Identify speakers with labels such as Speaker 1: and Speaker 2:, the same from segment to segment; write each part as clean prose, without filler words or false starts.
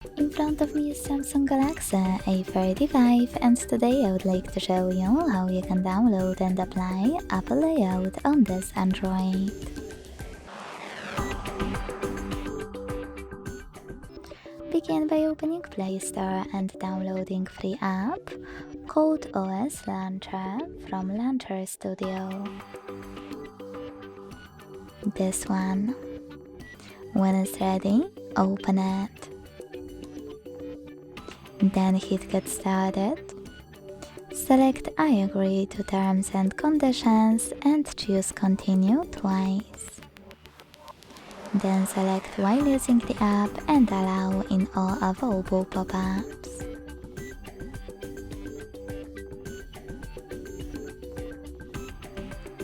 Speaker 1: In front of me is Samsung Galaxy A35, and today I would like to show you how you can download and apply Apple layout on this Android. Begin by opening Play Store and downloading free app called OS Launcher from Launcher Studio. This one. When it's ready, open it. Then hit Get Started. Select I agree to terms and conditions and choose Continue twice. Then select while using the app and allow in all available pop-ups.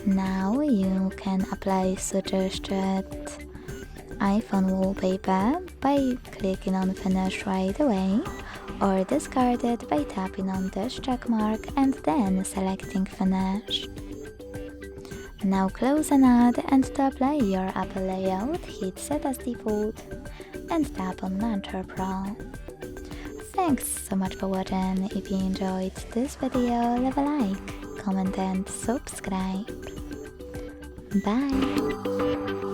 Speaker 1: Now you can apply suggested iPhone wallpaper by clicking on Finish right away, or discard it by tapping on this checkmark and then selecting Finish. Now close an ad, and to apply your Apple layout, hit Set as Default and tap on Launcher Pro. Thanks so much for watching. If you enjoyed this video, leave a like, comment and subscribe. Bye!